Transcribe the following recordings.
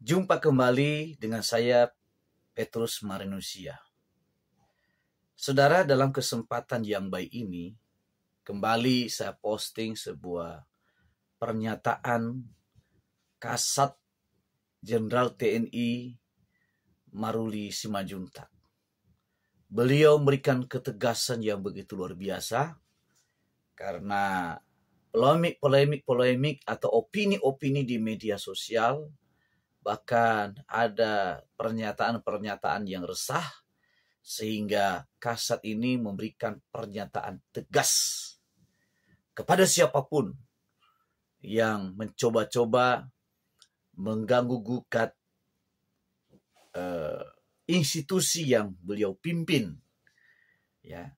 Jumpa kembali dengan saya, Petrus Marinusia. Saudara, dalam kesempatan yang baik ini, kembali saya posting sebuah pernyataan Kasat Jenderal TNI Maruli Simajuntak. Beliau memberikan ketegasan yang begitu luar biasa karena polemik atau opini-opini di media sosial, bahkan ada pernyataan-pernyataan yang resah, sehingga Kasat ini memberikan pernyataan tegas kepada siapapun yang mencoba-coba mengganggu gugat institusi yang beliau pimpin. Ya.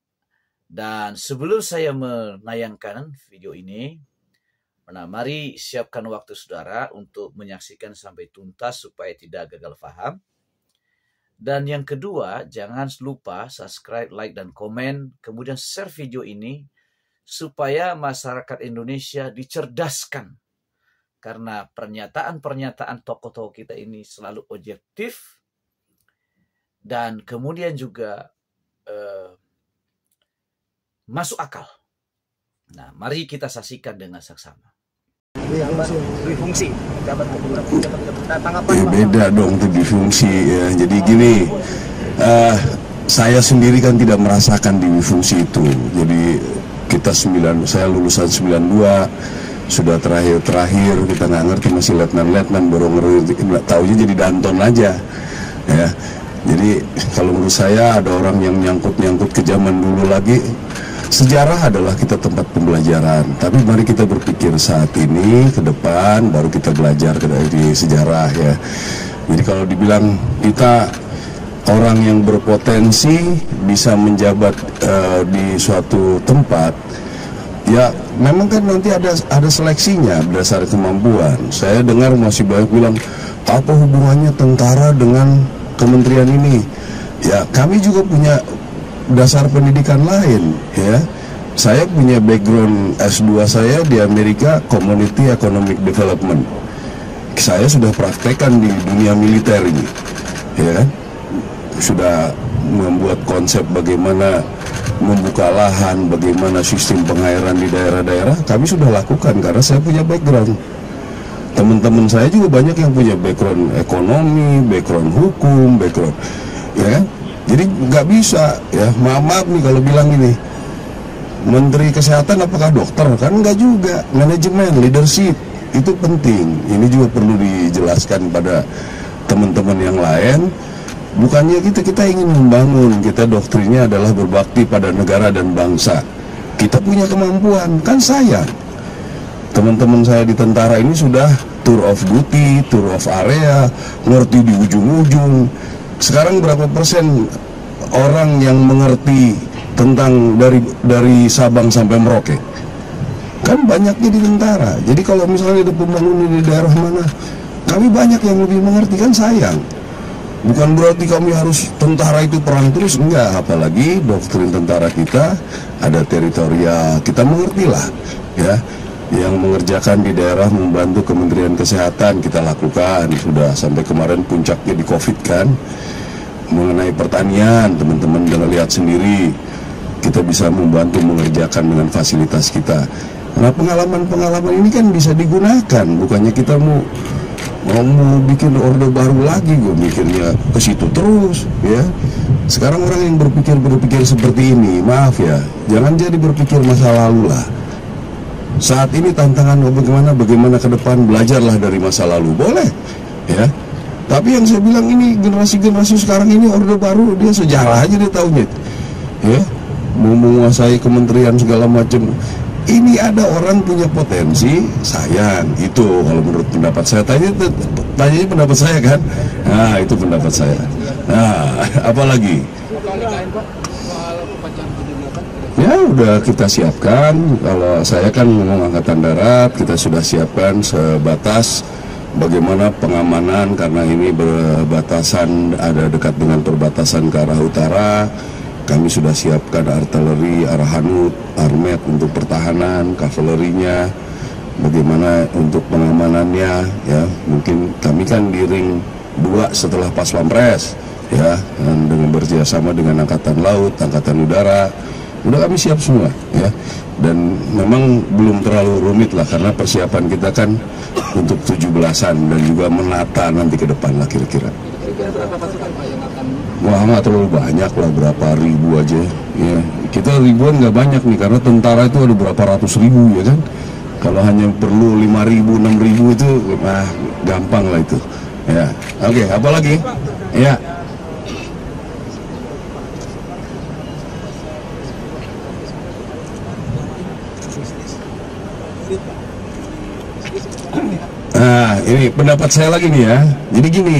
Dan sebelum saya menayangkan video ini, mari siapkan waktu saudara untuk menyaksikan sampai tuntas supaya tidak gagal paham. Dan yang kedua, jangan lupa subscribe, like, dan komen. Kemudian share video ini supaya masyarakat Indonesia dicerdaskan. Karena pernyataan-pernyataan tokoh-tokoh kita ini selalu objektif. Dan kemudian juga masuk akal. Nah, mari kita saksikan dengan saksama. Difungsi beda dong tuh difungsi ya. Jadi gini, saya sendiri kan tidak merasakan di fungsi itu. Jadi saya lulusan 92, sudah terakhir kita nggak ngerti, masih letnan baru ngerti, taunya jadi danton aja ya. Jadi kalau menurut saya ada orang yang nyangkut ke zaman dulu lagi. Sejarah adalah kita tempat pembelajaran, tapi mari kita berpikir saat ini ke depan, baru kita belajar dari sejarah ya. Jadi kalau dibilang kita orang yang berpotensi bisa menjabat di suatu tempat, ya memang kan nanti ada seleksinya berdasarkan kemampuan. Saya dengar masih banyak bilang, apa hubungannya tentara dengan kementerian ini? Ya kami juga punya dasar pendidikan lain ya. Saya punya background S2 saya di Amerika, Community Economic Development. Saya sudah praktekkan di dunia militer ini ya kan. Sudah membuat konsep bagaimana membuka lahan, bagaimana sistem pengairan di daerah-daerah, kami sudah lakukan karena saya punya background. Teman-teman saya juga banyak yang punya background ekonomi, background hukum, background ya kan. Jadi nggak bisa ya, maaf nih kalau bilang ini Menteri Kesehatan apakah dokter? Kan nggak juga. Manajemen, leadership itu penting. Ini juga perlu dijelaskan pada teman-teman yang lain. Bukannya kita ingin membangun, kita doktrinnya adalah berbakti pada negara dan bangsa. Kita punya kemampuan, kan sayang. Teman-teman saya di tentara ini sudah tour of duty, tour of area, ngerti di ujung-ujung. Sekarang berapa persen orang yang mengerti tentang dari Sabang sampai Merauke? Kan banyaknya di tentara. Jadi kalau misalnya ada pembangunan di daerah mana, kami banyak yang lebih mengerti, kan sayang. Bukan berarti kami harus tentara itu perang terus, enggak. Apalagi doktrin tentara kita ada teritorial, kita mengertilah ya. Yang mengerjakan di daerah membantu Kementerian Kesehatan kita lakukan, sudah sampai kemarin puncaknya di COVID kan. Mengenai pertanian, teman-teman jangan lihat sendiri, kita bisa membantu mengerjakan dengan fasilitas kita. Nah pengalaman-pengalaman ini kan bisa digunakan, bukannya kita mau bikin orde baru lagi. Gue mikirnya ke situ terus ya. Sekarang orang yang berpikir seperti ini, maaf ya, jangan jadi berpikir masa lalu lah. Saat ini tantangan bagaimana ke depan, belajarlah dari masa lalu, boleh ya. Tapi yang saya bilang ini generasi sekarang ini orde baru, dia sejarah aja dia taunya ya, mau menguasai kementerian segala macam. Ini ada orang punya potensi, sayang. Itu kalau menurut pendapat saya. Tanya pendapat saya kan. Nah itu pendapat saya. Nah apalagi ya udah kita siapkan. Kalau saya kan ngomong angkatan darat, kita sudah siapkan sebatas bagaimana pengamanan, karena ini berbatasan, ada dekat dengan perbatasan ke arah utara. Kami sudah siapkan artileri, arhanut, armet untuk pertahanan, kavalerinya, bagaimana untuk pengamanannya ya. Mungkin kami kan di ring 2 setelah pas Pampres ya, dan dengan bekerjasama dengan Angkatan Laut, Angkatan Udara, udah kami siap semua ya. Dan memang belum terlalu rumit lah, karena persiapan kita kan untuk 17-an dan juga menata nanti ke depan lah kira-kira. Wah, nggak terlalu banyak lah, berapa ribu aja ya. Kita ribuan nggak banyak nih, karena tentara itu ada berapa ratus ribu ya kan. Kalau hanya perlu 5.000, 6.000 itu gampang lah itu ya. Oke, apa lagi ya? Nah, ini pendapat saya lagi nih ya. Jadi gini,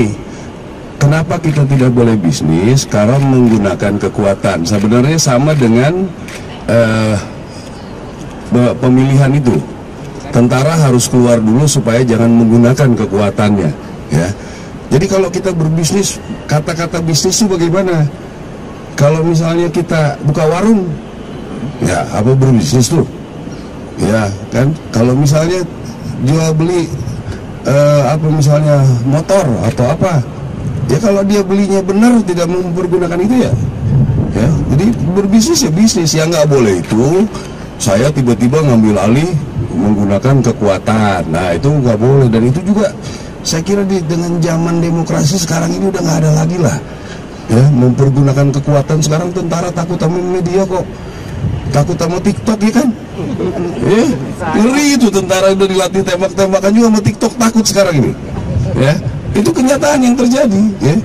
kenapa kita tidak boleh bisnis karena menggunakan kekuatan? Sebenarnya sama dengan pemilihan itu. Tentara harus keluar dulu supaya jangan menggunakan kekuatannya ya. Jadi kalau kita berbisnis, kata-kata bisnis itu bagaimana? Kalau misalnya kita buka warung, ya apa berbisnis tuh? Ya kan, kalau misalnya jual beli apa misalnya motor atau apa, ya kalau dia belinya benar tidak mempergunakan itu ya. Jadi berbisnis ya bisnis. Yang nggak boleh itu saya tiba-tiba ngambil alih menggunakan kekuatan. Nah itu nggak boleh, dan itu juga saya kira dengan zaman demokrasi sekarang ini udah nggak ada lagi lah ya, mempergunakan kekuatan. Sekarang tentara takut sama media kok, takut sama TikTok ya kan. Ngeri itu, tentara udah dilatih tembak-tembakan juga sama TikTok, takut sekarang ini ya. Itu kenyataan yang terjadi ya.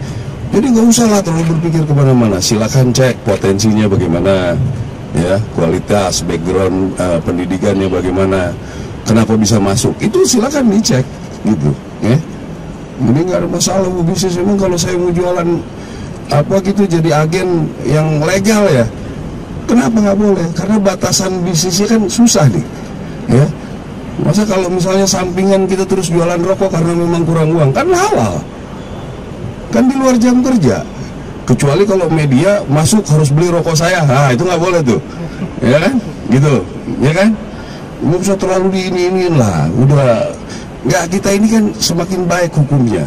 Jadi nggak usah lah terlalu berpikir kemana-mana. Silakan cek potensinya bagaimana ya, kualitas background pendidikannya bagaimana, kenapa bisa masuk, itu silakan dicek gitu ya. Jadi nggak ada masalah bu bisnis. Memang kalau saya mau jualan apa gitu jadi agen yang legal ya, kenapa nggak boleh? Karena batasan bisnisnya kan susah nih ya. Masa kalau misalnya sampingan kita terus jualan rokok karena memang kurang uang, kan halal, kan di luar jam kerja. Kecuali kalau media masuk harus beli rokok saya, nah itu nggak boleh tuh ya kan, gitu ya kan. Nggak usah terlalu diiniin lah, udah nggak. Kita ini kan semakin baik hukumnya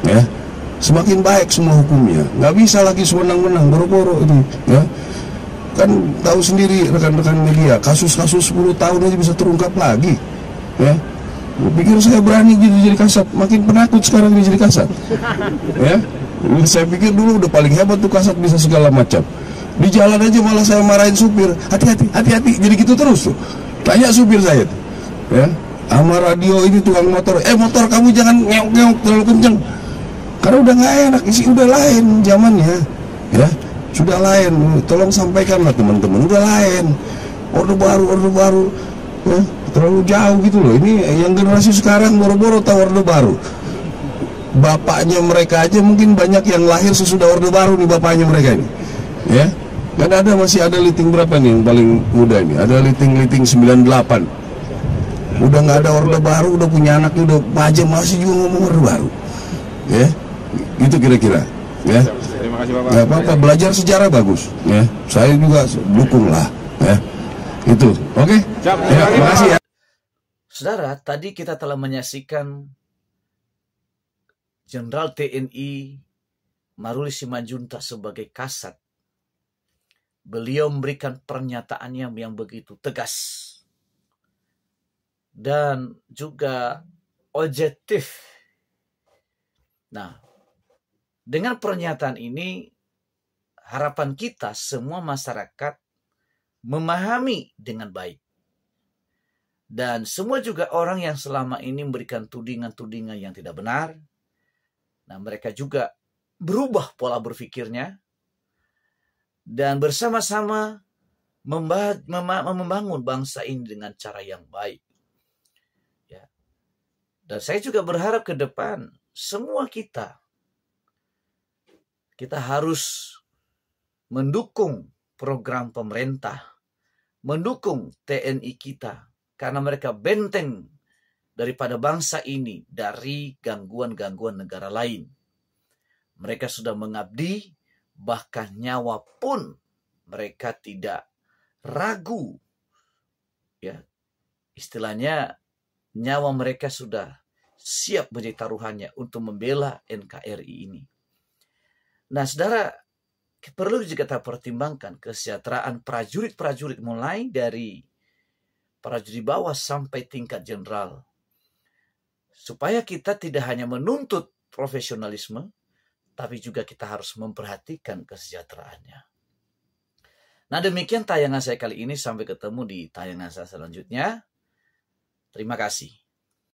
ya, semakin baik semua hukumnya. Nggak bisa lagi sewenang-wenang boro-boro ini ya. Kan tahu sendiri rekan-rekan media, kasus-kasus 10 tahun aja bisa terungkap lagi ya. Pikir saya berani jadi kasat, makin penakut sekarang jadi kasat ya. Saya pikir dulu udah paling hebat tuh kasat, bisa segala macam. Di jalan aja malah saya marahin supir, hati-hati, jadi gitu terus tuh. Tanya supir saya tuh ya, sama radio ini tukang motor, motor kamu jangan ngeok-ngeok terlalu kenceng, karena udah nggak enak, udah lain zamannya ya, sudah lain. Tolong sampaikanlah teman-teman, udah lain, orde baru ya, terlalu jauh gitu loh. Ini yang generasi sekarang boro-boro tahu orde baru. Bapaknya mereka aja mungkin banyak yang lahir sesudah orde baru nih, bapaknya mereka ini ya. Dan ada masih ada liting berapa nih yang paling muda ini, ada liting 98, udah nggak ada orde baru, udah punya anak, udah aja masih juga ngomong orde baru ya. Gitu kira-kira ya. Terima kasih Bapak. Nggak apa-apa, belajar sejarah bagus ya, saya juga dukung lah ya. Itu oke. Ya, terima kasih ya. Saudara, tadi kita telah menyaksikan Jenderal TNI Maruli Simanjuntak sebagai kasat. Beliau memberikan pernyataannya yang begitu tegas dan juga objektif. Nah, dengan pernyataan ini harapan kita semua masyarakat memahami dengan baik. Dan semua juga orang yang selama ini memberikan tudingan-tudingan yang tidak benar, nah mereka juga berubah pola berpikirnya dan bersama-sama membangun bangsa ini dengan cara yang baik. Ya. Dan saya juga berharap ke depan semua kita harus mendukung program pemerintah, mendukung TNI kita, karena mereka benteng daripada bangsa ini dari gangguan-gangguan negara lain. Mereka sudah mengabdi, bahkan nyawa pun mereka tidak ragu. Ya, istilahnya nyawa mereka sudah siap menjadi taruhannya untuk membela NKRI ini. Nah, saudara, perlu juga kita pertimbangkan kesejahteraan prajurit-prajurit mulai dari prajurit bawah sampai tingkat jenderal. Supaya kita tidak hanya menuntut profesionalisme, tapi juga kita harus memperhatikan kesejahteraannya. Nah, demikian tayangan saya kali ini. Sampai ketemu di tayangan saya selanjutnya. Terima kasih.